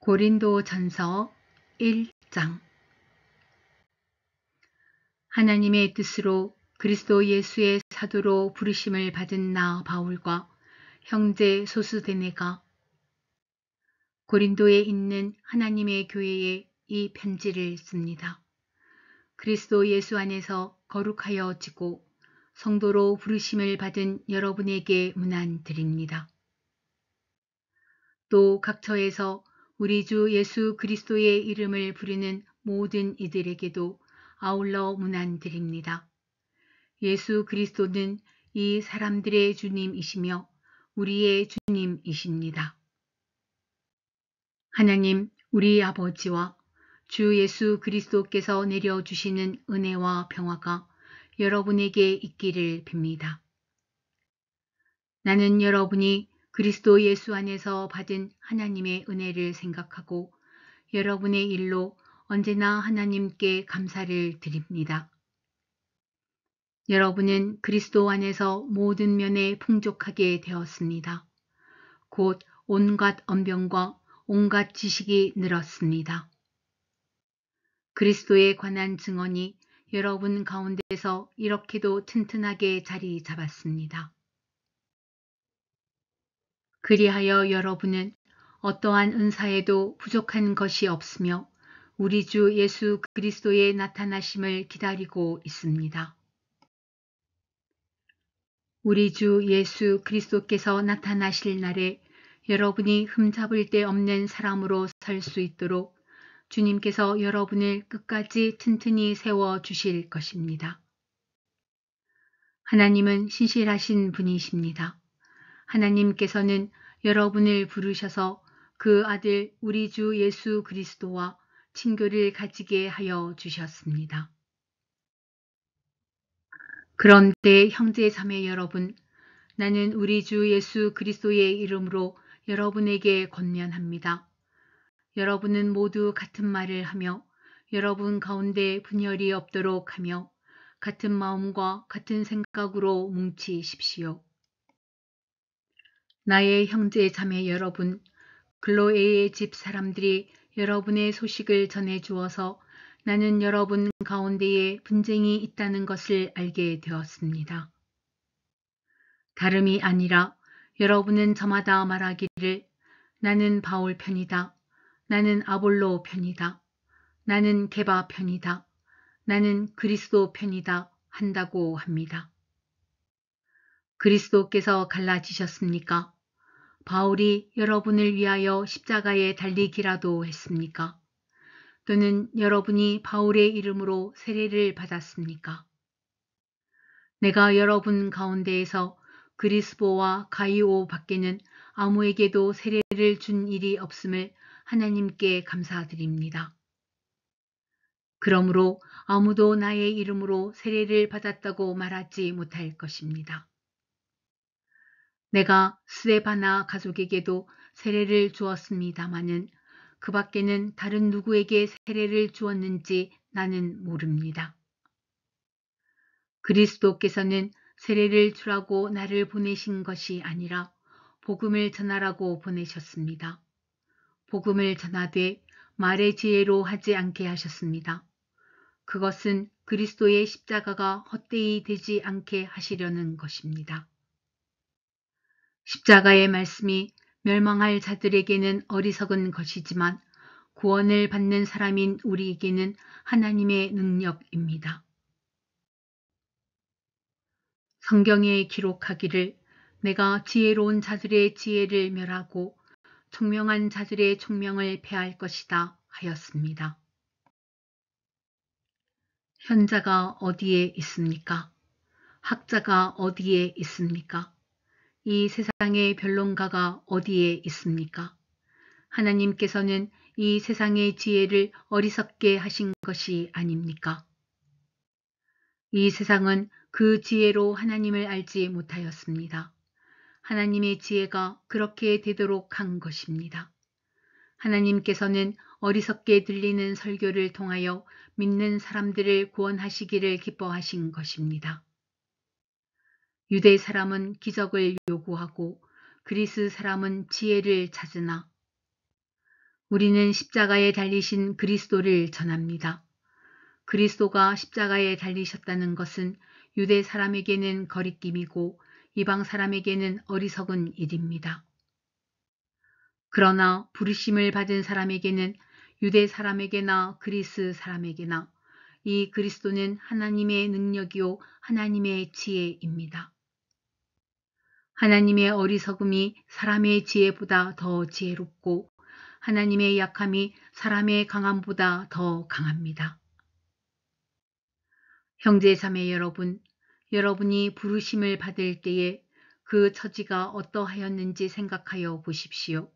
고린도전서 1장. 하나님의 뜻으로 그리스도 예수의 사도로 부르심을 받은 나 바울과 형제 소스데네가 고린도에 있는 하나님의 교회에 이 편지를 씁니다. 그리스도 예수 안에서 거룩하여지고 성도로 부르심을 받은 여러분에게 문안드립니다. 또 각처에서 우리 주 예수 그리스도의 이름을 부르는 모든 이들에게도 아울러 문안드립니다. 예수 그리스도는 이 사람들의 주님이시며 우리의 주님이십니다. 하나님 우리 아버지와 주 예수 그리스도께서 내려주시는 은혜와 평화가 여러분에게 있기를 빕니다. 나는 여러분이 그리스도 예수 안에서 받은 하나님의 은혜를 생각하고 여러분의 일로 언제나 하나님께 감사를 드립니다. 여러분은 그리스도 안에서 모든 면에 풍족하게 되었습니다. 곧 온갖 언변과 온갖 지식이 늘었습니다. 그리스도에 관한 증언이 여러분 가운데서 이렇게도 튼튼하게 자리 잡았습니다. 그리하여 여러분은 어떠한 은사에도 부족한 것이 없으며 우리 주 예수 그리스도의 나타나심을 기다리고 있습니다. 우리 주 예수 그리스도께서 나타나실 날에 여러분이 흠잡을 데 없는 사람으로 설 수 있도록 주님께서 여러분을 끝까지 튼튼히 세워주실 것입니다. 하나님은 신실하신 분이십니다. 하나님께서는 여러분을 부르셔서 그 아들 우리 주 예수 그리스도와 친교를 가지게 하여 주셨습니다. 그런데 형제 자매 여러분, 나는 우리 주 예수 그리스도의 이름으로 여러분에게 권면합니다. 여러분은 모두 같은 말을 하며 여러분 가운데 분열이 없도록 하며 같은 마음과 같은 생각으로 뭉치십시오. 나의 형제 자매 여러분, 글로에의 집 사람들이 여러분의 소식을 전해 주어서 나는 여러분 가운데에 분쟁이 있다는 것을 알게 되었습니다. 다름이 아니라 여러분은 저마다 말하기를 나는 바울 편이다. 나는 아볼로 편이다. 나는 게바 편이다. 나는 그리스도 편이다. 한다고 합니다. 그리스도께서 갈라지셨습니까? 바울이 여러분을 위하여 십자가에 달리기라도 했습니까? 또는 여러분이 바울의 이름으로 세례를 받았습니까? 내가 여러분 가운데에서 그리스보와 가이오 밖에는 아무에게도 세례를 준 일이 없음을 하나님께 감사드립니다. 그러므로 아무도 나의 이름으로 세례를 받았다고 말하지 못할 것입니다. 내가 스데바나 가족에게도 세례를 주었습니다마는 그 밖에는 다른 누구에게 세례를 주었는지 나는 모릅니다. 그리스도께서는 세례를 주라고 나를 보내신 것이 아니라 복음을 전하라고 보내셨습니다. 복음을 전하되 말의 지혜로 하지 않게 하셨습니다. 그것은 그리스도의 십자가가 헛되이 되지 않게 하시려는 것입니다. 십자가의 말씀이 멸망할 자들에게는 어리석은 것이지만 구원을 받는 사람인 우리에게는 하나님의 능력입니다. 성경에 기록하기를 내가 지혜로운 자들의 지혜를 멸하고 총명한 자들의 총명을 패할 것이다 하였습니다. 현자가 어디에 있습니까? 학자가 어디에 있습니까? 이 세상의 변론가가 어디에 있습니까? 하나님께서는 이 세상의 지혜를 어리석게 하신 것이 아닙니까? 이 세상은 그 지혜로 하나님을 알지 못하였습니다. 하나님의 지혜가 그렇게 되도록 한 것입니다. 하나님께서는 어리석게 들리는 설교를 통하여 믿는 사람들을 구원하시기를 기뻐하신 것입니다. 유대 사람은 기적을 요구하고 그리스 사람은 지혜를 찾으나 우리는 십자가에 달리신 그리스도를 전합니다. 그리스도가 십자가에 달리셨다는 것은 유대 사람에게는 거리낌이고 이방 사람에게는 어리석은 일입니다. 그러나 부르심을 받은 사람에게는 유대 사람에게나 그리스 사람에게나 이 그리스도는 하나님의 능력이요 하나님의 지혜입니다. 하나님의 어리석음이 사람의 지혜보다 더 지혜롭고 하나님의 약함이 사람의 강함보다 더 강합니다. 형제 자매 여러분, 여러분이 부르심을 받을 때에 그 처지가 어떠하였는지 생각하여 보십시오.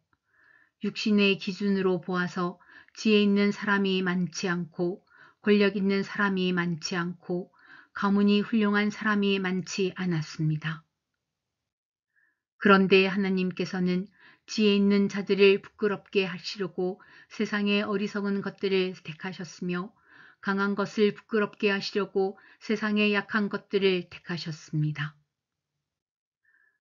육신의 기준으로 보아서 지혜 있는 사람이 많지 않고 권력 있는 사람이 많지 않고 가문이 훌륭한 사람이 많지 않았습니다. 그런데 하나님께서는 지혜 있는 자들을 부끄럽게 하시려고 세상의 어리석은 것들을 택하셨으며 강한 것을 부끄럽게 하시려고 세상의 약한 것들을 택하셨습니다.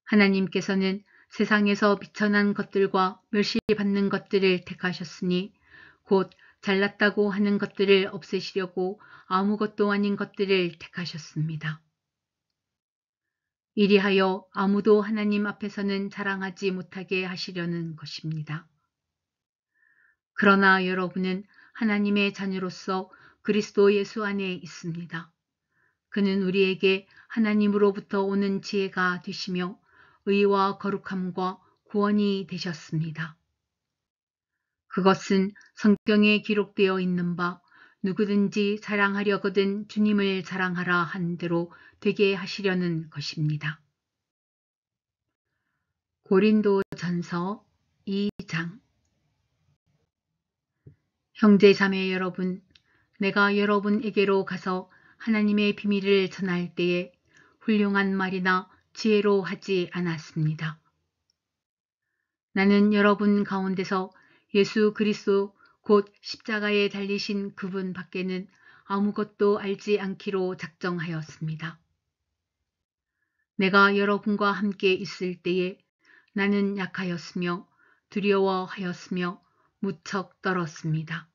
하나님께서는 세상에서 비천한 것들과 멸시받는 것들을 택하셨으니 곧 잘났다고 하는 것들을 없애시려고 아무것도 아닌 것들을 택하셨습니다. 이리하여 아무도 하나님 앞에서는 자랑하지 못하게 하시려는 것입니다. 그러나 여러분은 하나님의 자녀로서 그리스도 예수 안에 있습니다. 그는 우리에게 하나님으로부터 오는 지혜가 되시며 의와 거룩함과 구원이 되셨습니다. 그것은 성경에 기록되어 있는 바 누구든지 자랑하려거든 주님을 자랑하라 한 대로 되게 하시려는 것입니다. 고린도전서 2장. 형제 자매 여러분, 내가 여러분에게로 가서 하나님의 비밀을 전할 때에 훌륭한 말이나 지혜로 하지 않았습니다. 나는 여러분 가운데서 예수 그리스도 곧 십자가에 달리신 그분 밖에는 아무것도 알지 않기로 작정하였습니다. 내가 여러분과 함께 있을 때에 나는 약하였으며 두려워하였으며 무척 떨었습니다.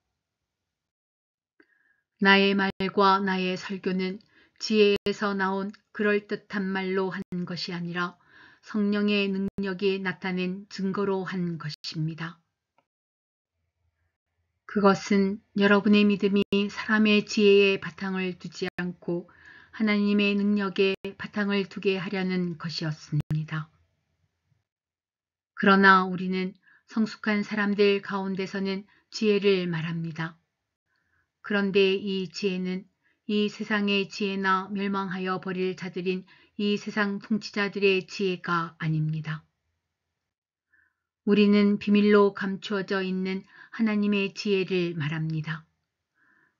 나의 말과 나의 설교는 지혜에서 나온 그럴듯한 말로 한 것이 아니라 성령의 능력이 나타낸 증거로 한 것입니다. 그것은 여러분의 믿음이 사람의 지혜에 바탕을 두지 않고 하나님의 능력에 바탕을 두게 하려는 것이었습니다. 그러나 우리는 성숙한 사람들 가운데서는 지혜를 말합니다. 그런데 이 지혜는 이 세상의 지혜나 멸망하여 버릴 자들인 이 세상 통치자들의 지혜가 아닙니다. 우리는 비밀로 감추어져 있는 하나님의 지혜를 말합니다.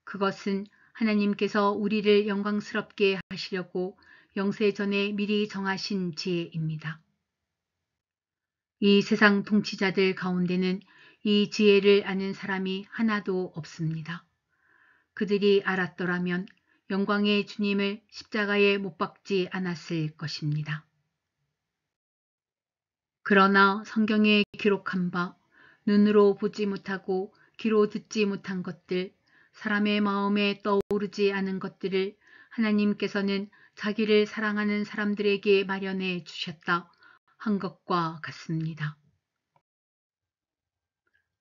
그것은 하나님께서 우리를 영광스럽게 하시려고 영세전에 미리 정하신 지혜입니다. 이 세상 통치자들 가운데는 이 지혜를 아는 사람이 하나도 없습니다. 그들이 알았더라면 영광의 주님을 십자가에 못 박지 않았을 것입니다. 그러나 성경에 기록한 바 눈으로 보지 못하고 귀로 듣지 못한 것들, 사람의 마음에 떠오르지 않은 것들을 하나님께서는 자기를 사랑하는 사람들에게 마련해 주셨다 한 것과 같습니다.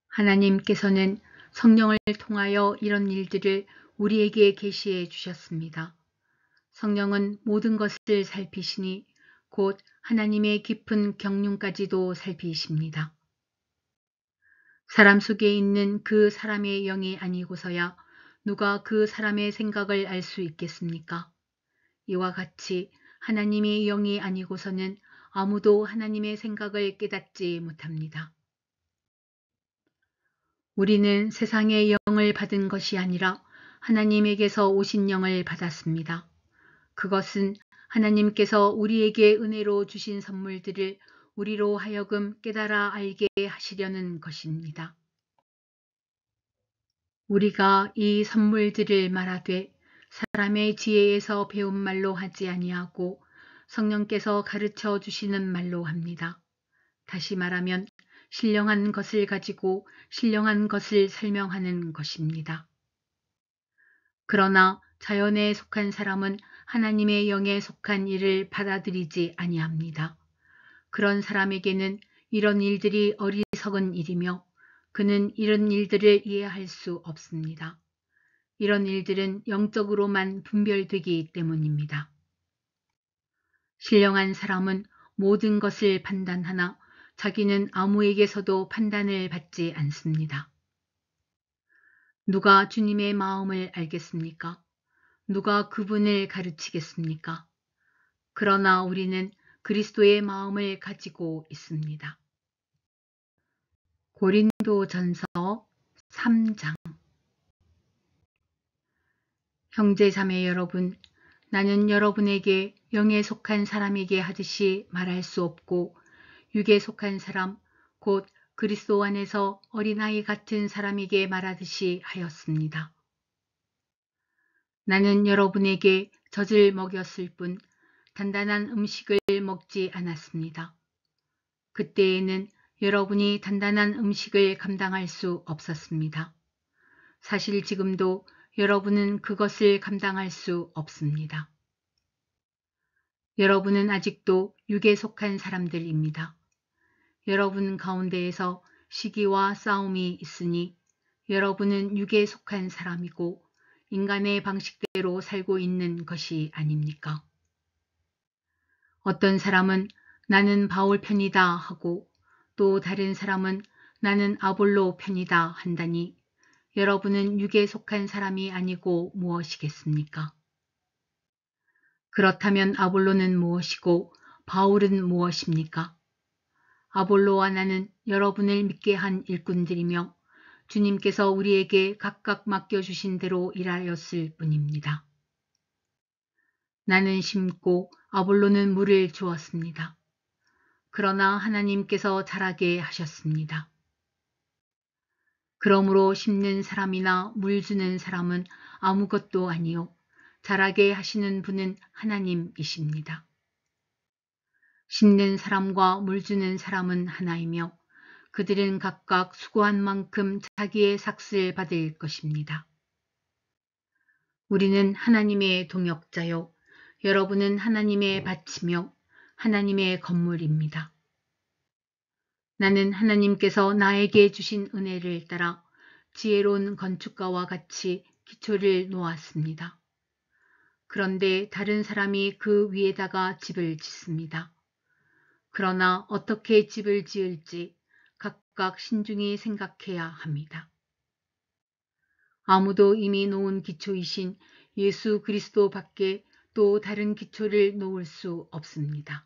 하나님께서는 성령을 통하여 이런 일들을 우리에게 계시해 주셨습니다. 성령은 모든 것을 살피시니 곧 하나님의 깊은 경륜까지도 살피십니다. 사람 속에 있는 그 사람의 영이 아니고서야 누가 그 사람의 생각을 알 수 있겠습니까? 이와 같이 하나님의 영이 아니고서는 아무도 하나님의 생각을 깨닫지 못합니다. 우리는 세상의 영을 받은 것이 아니라 하나님에게서 오신 영을 받았습니다. 그것은 하나님께서 우리에게 은혜로 주신 선물들을 우리로 하여금 깨달아 알게 하시려는 것입니다. 우리가 이 선물들을 말하되 사람의 지혜에서 배운 말로 하지 아니하고 성령께서 가르쳐 주시는 말로 합니다. 다시 말하면 신령한 것을 가지고 신령한 것을 설명하는 것입니다. 그러나 자연에 속한 사람은 하나님의 영에 속한 일을 받아들이지 아니합니다. 그런 사람에게는 이런 일들이 어리석은 일이며 그는 이런 일들을 이해할 수 없습니다. 이런 일들은 영적으로만 분별되기 때문입니다. 신령한 사람은 모든 것을 판단하나 자기는 아무에게서도 판단을 받지 않습니다. 누가 주님의 마음을 알겠습니까? 누가 그분을 가르치겠습니까? 그러나 우리는 그리스도의 마음을 가지고 있습니다. 고린도전서 3장. 형제 자매 여러분, 나는 여러분에게 영에 속한 사람에게 하듯이 말할 수 없고 육에 속한 사람, 곧 그리스도 안에서 어린아이 같은 사람에게 말하듯이 하였습니다. 나는 여러분에게 젖을 먹였을 뿐 단단한 음식을 먹지 않았습니다. 그때에는 여러분이 단단한 음식을 감당할 수 없었습니다. 사실 지금도 여러분은 그것을 감당할 수 없습니다. 여러분은 아직도 육에 속한 사람들입니다. 여러분 가운데에서 시기와 싸움이 있으니 여러분은 육에 속한 사람이고 인간의 방식대로 살고 있는 것이 아닙니까? 어떤 사람은 나는 바울 편이다 하고 또 다른 사람은 나는 아볼로 편이다 한다니 여러분은 육에 속한 사람이 아니고 무엇이겠습니까? 그렇다면 아볼로는 무엇이고 바울은 무엇입니까? 아볼로와 나는 여러분을 믿게 한 일꾼들이며 주님께서 우리에게 각각 맡겨주신 대로 일하였을 뿐입니다. 나는 심고 아볼로는 물을 주었습니다. 그러나 하나님께서 자라게 하셨습니다. 그러므로 심는 사람이나 물 주는 사람은 아무것도 아니요 자라게 하시는 분은 하나님이십니다. 심는 사람과 물 주는 사람은 하나이며 그들은 각각 수고한 만큼 자기의 삭을 받을 것입니다. 우리는 하나님의 동역자요 여러분은 하나님의 밭이며 하나님의 건물입니다. 나는 하나님께서 나에게 주신 은혜를 따라 지혜로운 건축가와 같이 기초를 놓았습니다. 그런데 다른 사람이 그 위에다가 집을 짓습니다. 그러나 어떻게 집을 지을지 각각 신중히 생각해야 합니다. 아무도 이미 놓은 기초이신 예수 그리스도 밖에 또 다른 기초를 놓을 수 없습니다.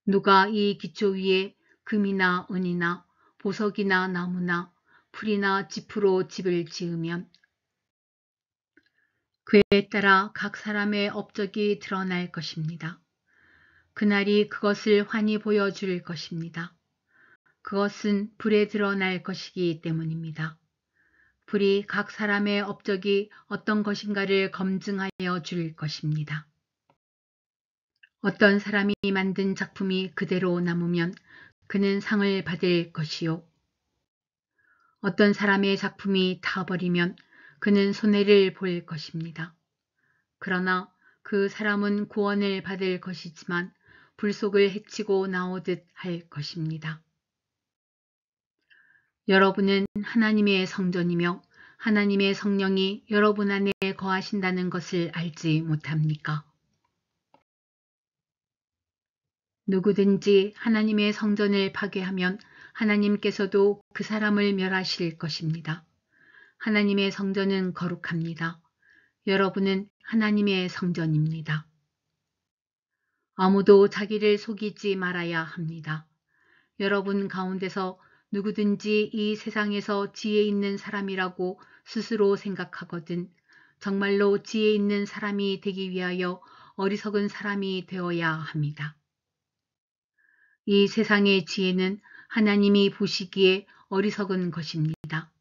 누가 이 기초 위에 금이나 은이나 보석이나 나무나 풀이나 짚으로 집을 지으면 그에 따라 각 사람의 업적이 드러날 것입니다. 그날이 그것을 환히 보여줄 것입니다. 그것은 불에 드러날 것이기 때문입니다. 불이 각 사람의 업적이 어떤 것인가를 검증하여 줄 것입니다. 어떤 사람이 만든 작품이 그대로 남으면 그는 상을 받을 것이요. 어떤 사람의 작품이 타버리면 그는 손해를 볼 것입니다. 그러나 그 사람은 구원을 받을 것이지만 불속을 헤치고 나오듯 할 것입니다. 여러분은 하나님의 성전이며 하나님의 성령이 여러분 안에 거하신다는 것을 알지 못합니까? 누구든지 하나님의 성전을 파괴하면 하나님께서도 그 사람을 멸하실 것입니다. 하나님의 성전은 거룩합니다. 여러분은 하나님의 성전입니다. 아무도 자기를 속이지 말아야 합니다. 여러분 가운데서 누구든지 이 세상에서 지혜 있는 사람이라고 스스로 생각하거든 정말로 지혜 있는 사람이 되기 위하여 어리석은 사람이 되어야 합니다. 이 세상의 지혜는 하나님이 보시기에 어리석은 것입니다.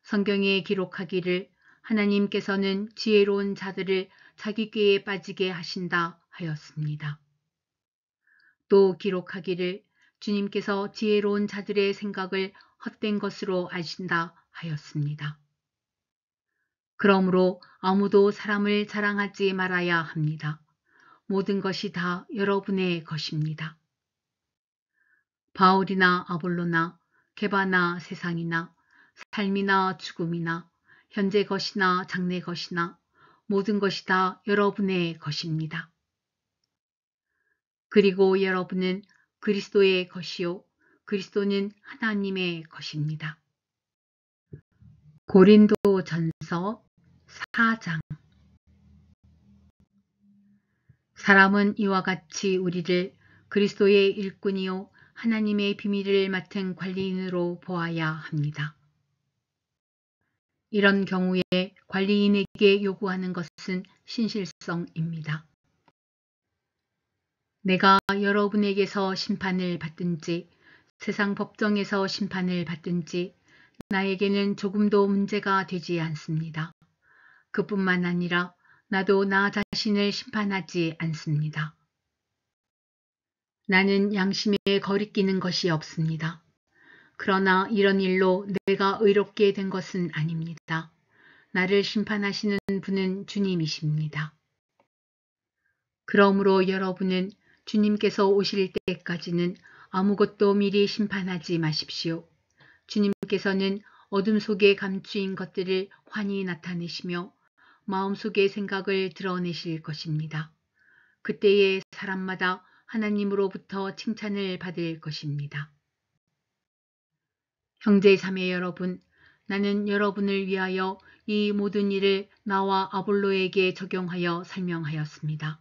성경에 기록하기를 하나님께서는 지혜로운 자들을 자기 꾀에 빠지게 하신다 하였습니다. 또 기록하기를 주님께서 지혜로운 자들의 생각을 헛된 것으로 아신다 하였습니다. 그러므로 아무도 사람을 자랑하지 말아야 합니다. 모든 것이 다 여러분의 것입니다. 바울이나 아볼로나 게바나 세상이나 삶이나 죽음이나 현재 것이나 장래 것이나 모든 것이 다 여러분의 것입니다. 그리고 여러분은 그리스도의 것이요 그리스도는 하나님의 것입니다. 고린도전서 4장. 사람은 이와 같이 우리를 그리스도의 일꾼이요 하나님의 비밀을 맡은 관리인으로 보아야 합니다. 이런 경우에 관리인에게 요구하는 것은 신실성입니다. 내가 여러분에게서 심판을 받든지 세상 법정에서 심판을 받든지 나에게는 조금도 문제가 되지 않습니다. 그뿐만 아니라 나도 나 자신을 심판하지 않습니다. 나는 양심에 거리끼는 것이 없습니다. 그러나 이런 일로 내가 의롭게 된 것은 아닙니다. 나를 심판하시는 분은 주님이십니다. 그러므로 여러분은 주님께서 오실 때까지는 아무것도 미리 심판하지 마십시오. 주님께서는 어둠 속에 감추인 것들을 환히 나타내시며 마음속의 생각을 드러내실 것입니다. 그때에 사람마다 하나님으로부터 칭찬을 받을 것입니다. 형제 자매 여러분, 나는 여러분을 위하여 이 모든 일을 나와 아볼로에게 적용하여 설명하였습니다.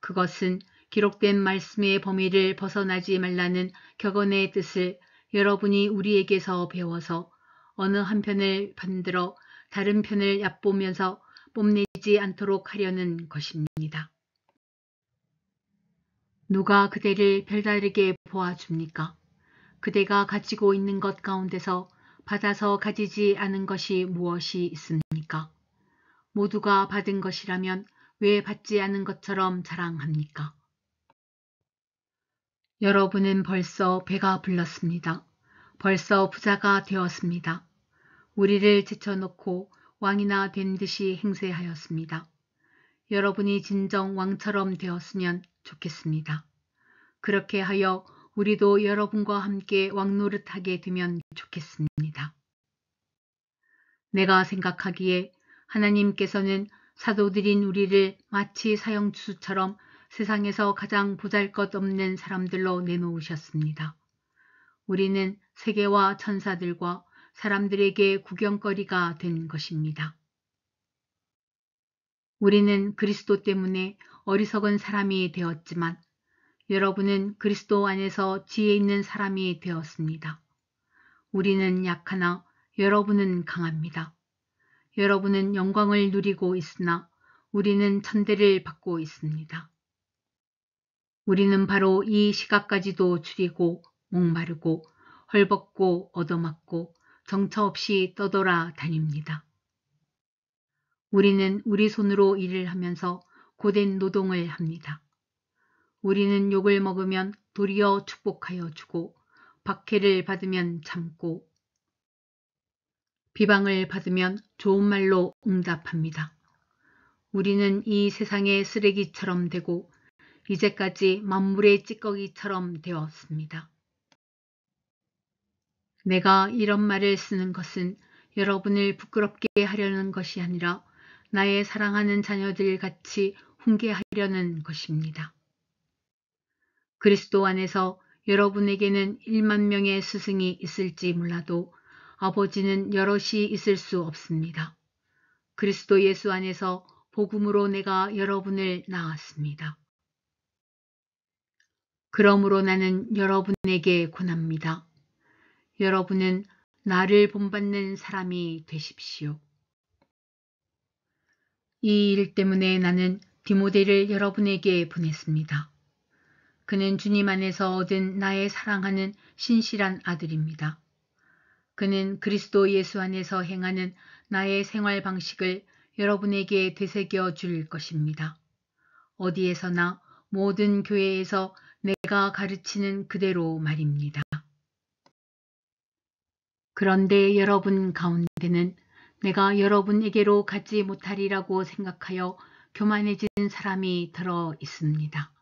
그것은 기록된 말씀의 범위를 벗어나지 말라는 격언의 뜻을 여러분이 우리에게서 배워서 어느 한편을 편들어 다른 편을 얕보면서 뽐내지 않도록 하려는 것입니다. 누가 그대를 별다르게 보아줍니까? 그대가 가지고 있는 것 가운데서 받아서 가지지 않은 것이 무엇이 있습니까? 모두가 받은 것이라면 왜 받지 않은 것처럼 자랑합니까? 여러분은 벌써 배가 불렀습니다. 벌써 부자가 되었습니다. 우리를 제쳐놓고 왕이나 된 듯이 행세하였습니다. 여러분이 진정 왕처럼 되었으면 좋겠습니다. 그렇게 하여 우리도 여러분과 함께 왕노릇하게 되면 좋겠습니다. 내가 생각하기에 하나님께서는 사도들인 우리를 마치 사형수처럼 세상에서 가장 보잘것없는 사람들로 내놓으셨습니다. 우리는 세계와 천사들과 사람들에게 구경거리가 된 것입니다. 우리는 그리스도 때문에 어리석은 사람이 되었지만 여러분은 그리스도 안에서 지혜 있는 사람이 되었습니다. 우리는 약하나 여러분은 강합니다. 여러분은 영광을 누리고 있으나 우리는 천대를 받고 있습니다. 우리는 바로 이 시각까지도 줄이고 목마르고 헐벗고 얻어맞고 정처 없이 떠돌아 다닙니다. 우리는 우리 손으로 일을 하면서 고된 노동을 합니다. 우리는 욕을 먹으면 도리어 축복하여 주고 박해를 받으면 참고 비방을 받으면 좋은 말로 응답합니다. 우리는 이 세상의 쓰레기처럼 되고 이제까지 만물의 찌꺼기처럼 되었습니다. 내가 이런 말을 쓰는 것은 여러분을 부끄럽게 하려는 것이 아니라 나의 사랑하는 자녀들 같이 훈계하려는 것입니다. 그리스도 안에서 여러분에게는 1만 명의 스승이 있을지 몰라도 아버지는 여럿이 있을 수 없습니다. 그리스도 예수 안에서 복음으로 내가 여러분을 낳았습니다. 그러므로 나는 여러분에게 권합니다. 여러분은 나를 본받는 사람이 되십시오. 이 일 때문에 나는 디모데를 여러분에게 보냈습니다. 그는 주님 안에서 얻은 나의 사랑하는 신실한 아들입니다. 그는 그리스도 예수 안에서 행하는 나의 생활 방식을 여러분에게 되새겨 줄 것입니다. 어디에서나 모든 교회에서 내가 가르치는 그대로 말입니다. 그런데 여러분 가운데는 내가 여러분에게로 가지 못하리라고 생각하여 교만해진 사람이 들어 있습니다.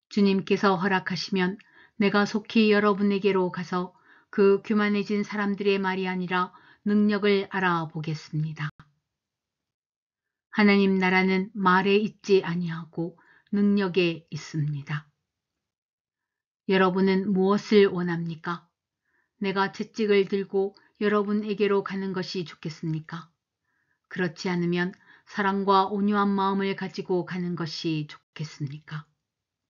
주님께서 허락하시면 내가 속히 여러분에게로 가서 그 교만해진 사람들의 말이 아니라 능력을 알아보겠습니다. 하나님 나라는 말에 있지 아니하고 능력에 있습니다. 여러분은 무엇을 원합니까? 내가 채찍을 들고 여러분에게로 가는 것이 좋겠습니까? 그렇지 않으면 사랑과 온유한 마음을 가지고 가는 것이 좋겠습니까?